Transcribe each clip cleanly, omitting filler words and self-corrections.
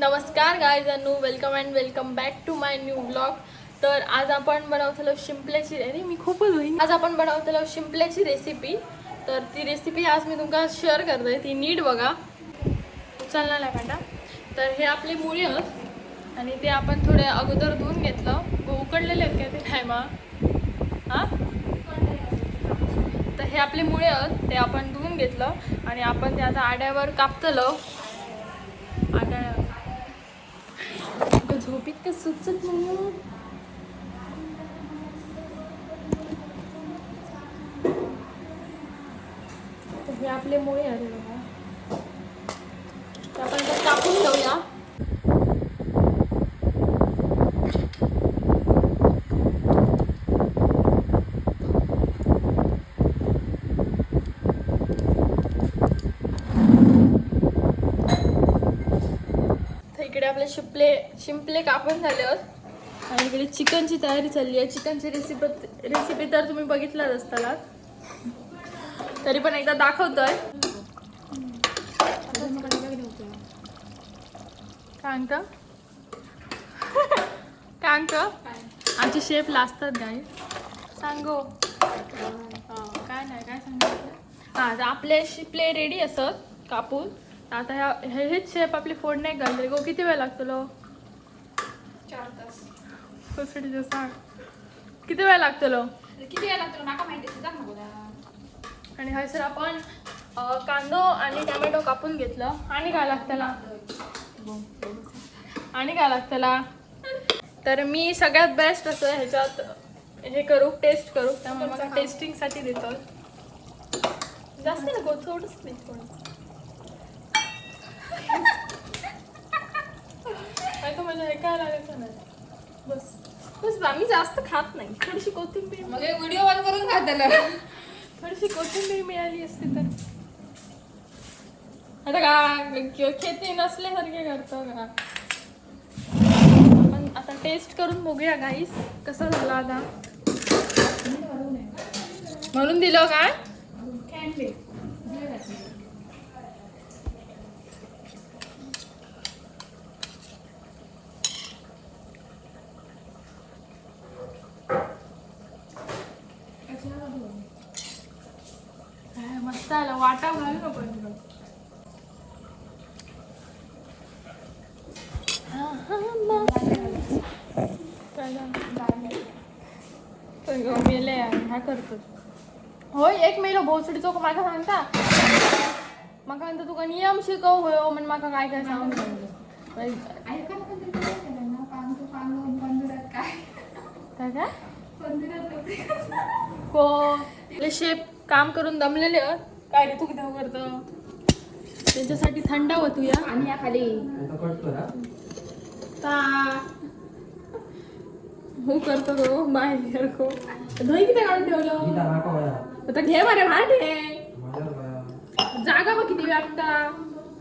नमस्कार गायजानू, welcome and welcome back to my new blog. तर आज आपण बनवतलो शिंपल्याची मी खूपच होईन आज आपण बनवतलो शिंपल्याची रेसिपी. तर ती रेसिपी आज मी तुमका शेअर करते, ती नीट बघा. उचलणार नाही बेटा. तर हे आपले मुळे आहेत आणि ते आपण थोडे अगोदर धुवून घेतलं. उकडलेले आहेत काय ते नाही मा हां. तर हे आपले मुळे आहेत, ते आपण धुवून घेतलं आणि आपण ते आता आड्यावर कापतलं. आड्यावर झोपीत का सुचत नाही. हे आपले मुळे आहेत बघा, ते आपण ते कापून घेऊया. इकडे आपले शिंपले कापून झाले आहेत आणि इकडे चिकनची तयारी चालली आहे. चिकनची रेसिपी तर तुम्ही बघितलाच असताना, तरी पण एकदा दाखवतोय. काय आमचे शेफ लाजतात गाई. सांगो काय नाही काय सांगायचं. हां, आपले शिंपले रेडी असत कापून. आता हेच शेप आपली फोड नाही घालते गो. किती वेळ लागतो 4 तास. सांग किती वेळ लागतो किती वेळ लागतो नाका माहिती सुद्धा नको. आणि हयसर आपण कांदो आणि टोमॅटो कापून घेतलं. आणि काय लागतं तर मी सगळ्यात बेस्ट असं ह्याच्यात हे करू, टेस्ट करू. त्यामुळे मला टेस्टिंगसाठी देतो. जास्त नको, थोडंच नाही, थोडं. म्हणजे हे काय लागायचं नाही. बस बस आम्ही जास्त खात नाही. थोडीशी कोथिंबीर मग व्हिडिओ ऑन करून खाताना थोडीशी कोथिंबीर मिळाली असती तर. आता का खेती नसल्यासारखे करतो का आपण. आता टेस्ट करून बघूया गाईस कसं झालं. आता म्हणून दिलं काय मस्त आला. वाटा घालू नको मेले ह्या करतो. होय, एक मेलो भोसडीचो माका सांगता. माका म्हणता तुका नियम शिकव होय म्हण. माका काय काय सांगून काय शेप काम करून दमलेले काय रे. तू किती करतो त्यांच्यासाठी थंड होतो या. आणि या खाली हो करतो गो बाहेर को दही किती काढून ठेवलं. आता घे मारे भांडे. जागा मग किती व्यापता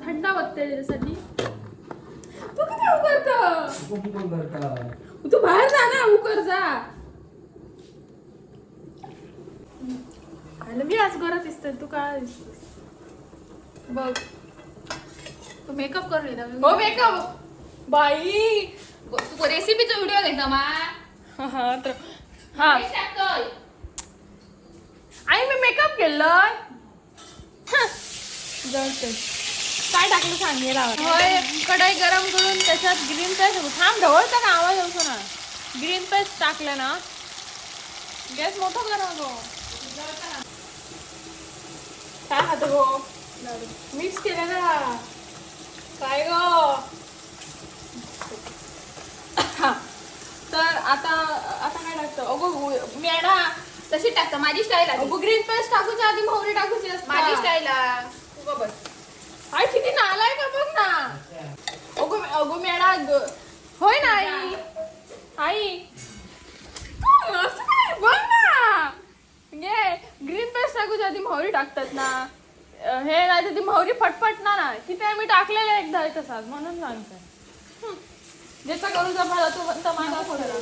थंड होते त्याच्यासाठी. तू किती करतो. तू बाहेर जा ना, उकर जा. मी आज घरात दिसते. तू काय बघ, तू मेकअप कर लिहिला. हो मेकअप बाई. तू रेसिपीचा व्हिडिओ घेता मा. हा तर हा आई मी मेकअप केलंय. काय टाकलं सांगेला. होय, कढई गरम करून त्याच्यात ग्रीन पेस्ट. थांब ढवळता का आवाज होतो ना. ग्रीन पेस्ट टाकलं ना, गॅस मोठा करा गो. काय खातो गो. मिक्स केलं ना काय गो. तर आता काय टाकतं. अगो मॅडा तशी टाकता माझी स्टाईल आहे. अगो ग्रीन पेस्ट टाकूच्या आधी मोहरी टाकूची असते. माझी स्टाईल आहे. तू बस. आई किती नालाय का बघ ना. अगो मॅडा होय ना आई असं काय बघ ना. घे ग्रीन पेस्ट टाकूच्या आधी मोहरी टाकतात ना. हे नाही तर ती मोहरी फटफटणार ना. किती मी टाकलेलं एकदा तसाच म्हणून सांगते. ज्याचा करू जमाला तो म्हणता माझा थोडा.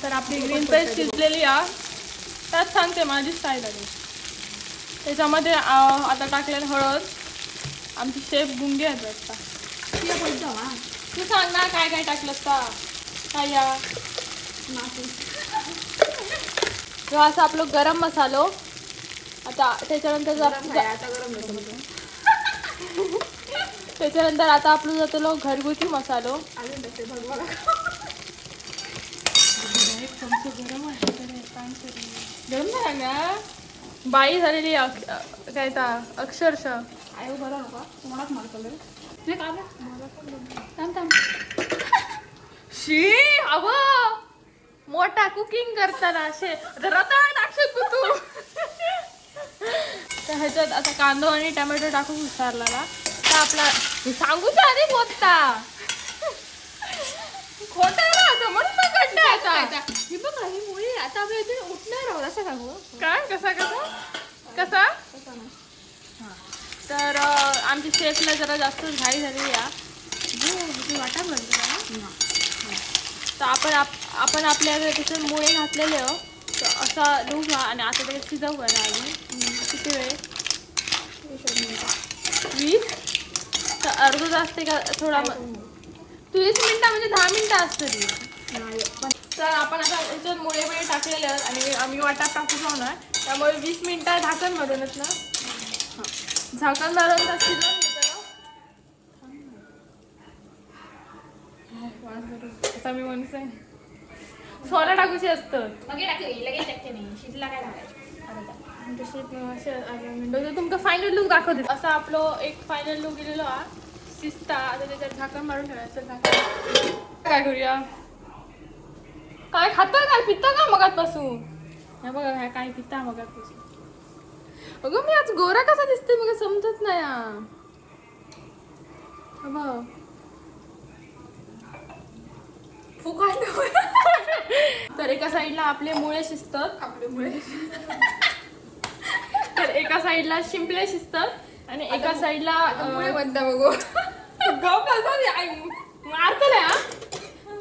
तर आपली ग्रीन पेस्ट शिजलेली आहे. त्यात सांगते माझी स्टाईल आहे. त्याच्यामध्ये आता टाकलेलं हळद. आमची शेफ गुंगी आहेत आता. तू सांग ना काय काय टाकलंस का काय या किंवा असं आपलं गरम मसालो आता त्याच्यानंतर त्याच्यानंतर आता आपलं जातलो घरगुती मसालो गरम झाला ना बाई झालेली काय अक्षरशः आयो बरं नका तुम्हालाच मारतो नाही का शी अव मोठा कुकिंग करताना असे रताळ टाकशील तू तर ह्याच्यात आता कांदा आणि टोमॅटो टाकून विचारला ना तर आपला सांगूच आधी बोलता खोटा राहतं म्हणून मग गड्डा आता हे बघा ही मुळी आता आपल्या इथे उठणार आहोत असं सांगू काय कसा कसा तर आमच्या शेफला जरा जास्त घाई झाली या वाटा म्हणतो तर आपण आपल्या त्याच्यात मुळे घातलेले हो तर असा लूक आणि आता त्याला शिजवू ना अजून किती वेळ 20 तर अर्धा तास ते का थोडा 20 मिनिटं म्हणजे 10 मिनिटं असतं ती तर आपण आता त्याच्यात मुळे टाकलेले आहेत आणि आम्ही वाटात टाकू जाणार त्यामुळे 20 मिनिटं झाकण मारूनच ना झाकण मारून तर शिजवून असा मी म्हणूच आहे सोना टाकूची असतं लगेच टाकते नाही शिजला काय तुमका फायनल लुक दाखवते असं आपलं एक फायनल लुक गेलेलो हा शिजता आता त्याच्यात झाकण मारून ठेवायचं झाकण काय करूया काय खाता काय पिता का मगात पासून हे बघा काय काय पिता मगात पासून अगं मी आज गोरा कसा दिसते मग समजत नाही बघ तर एका साईडला आपले मुळे शिजतात तर एका साईडला शिंपले शिजतात आणि एका साईडला बद्दा बघू मारतले हा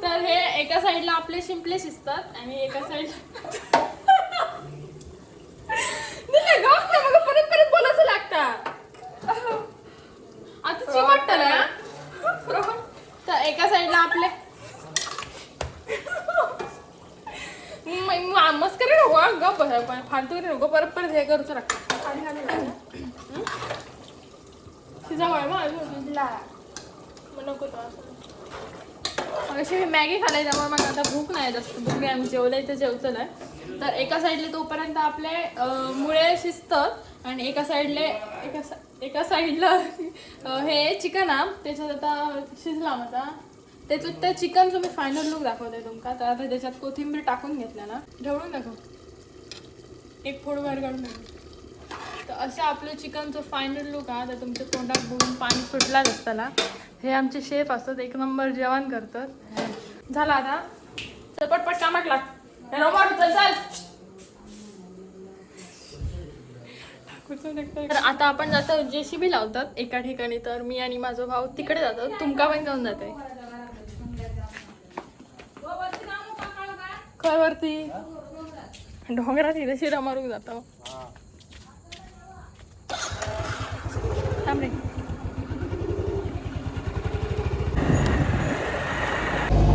तर हे एका साईडला आपले शिंपले शिजतात आणि एका साईडला परत परत बोलायचं लागतं आता चिमटलं तर एका साईडला आपले मस्करी नको गप फालतू नको परत परत हे करूच लागतं शिजावळ मग नको अशी मी मॅगी खाल्ली त्यामुळे मग आता भूक नाही जास्त भूक नाही आम्ही जेवलंय तर जेवतलं आहे तर एका साईडला तोपर्यंत आपले मुळे शिजतात आणि एका साईडला हे चिकन हा त्याच्यात आता शिजला आता त्याच्यात त्या चिकनचं मी फायनल लुक दाखवते तुमका तर आता त्याच्यात कोथिंबीर टाकून घेतल्या ना ढवळून दाखव एक फोड बाहेर काढून दाखव तर असं आपलं चिकनचं फायनल लुक हा तर तुमच्या तोंडात बघून पाणी सुटलाच असताना हे आमचे शेफ असतात एक नंबर जेवण करतात झाला आता चल पटपट कामात लाग चल तर आता आपण जातो JCB लावतात एका ठिकाणी तर मी आणि माझा भाऊ तिकडे जातो तुमका पण घेऊन जाते खर वरती डोंगरात इथे शिरा मारून जातो थांब रे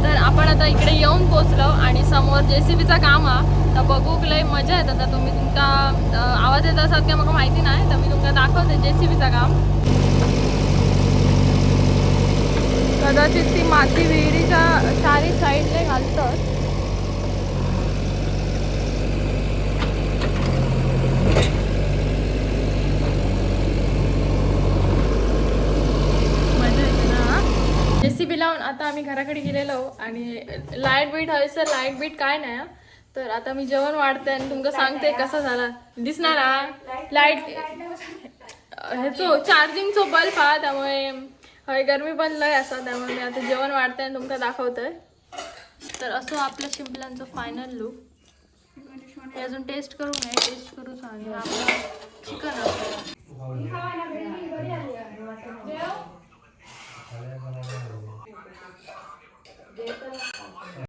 तर आपण आता इकडे येऊन पोचलो आणि समोर JCBचा काम हा तर बघूक लय मजा येत आता तुम्ही तुमका आवाज येत असतात का मला माहिती नाही तर मी तुमका दाखवते JCBचा काम कदाचित ती माती विहिरीच्या चारी साईडने घालतात JCB लावून आता आम्ही घराकडे गेलेलो आणि लाईट बीट हयसर लाईट बीट काय नाही तर आता मी जेवण वाढते आणि तुमका सांगते कसा झाला दिसणार हा लाईट ह्याचो चार्जिंगचो बल्ब हा त्यामुळे हय गरमी पण लय असा त्यामुळे मी आता जेवण वाढते आणि तुमका दाखवतोय तर असं आपल्या शिंपल्यांचं फायनल लुक अजून टेस्ट करू नये टेस्ट करू सांग आपलं चिकन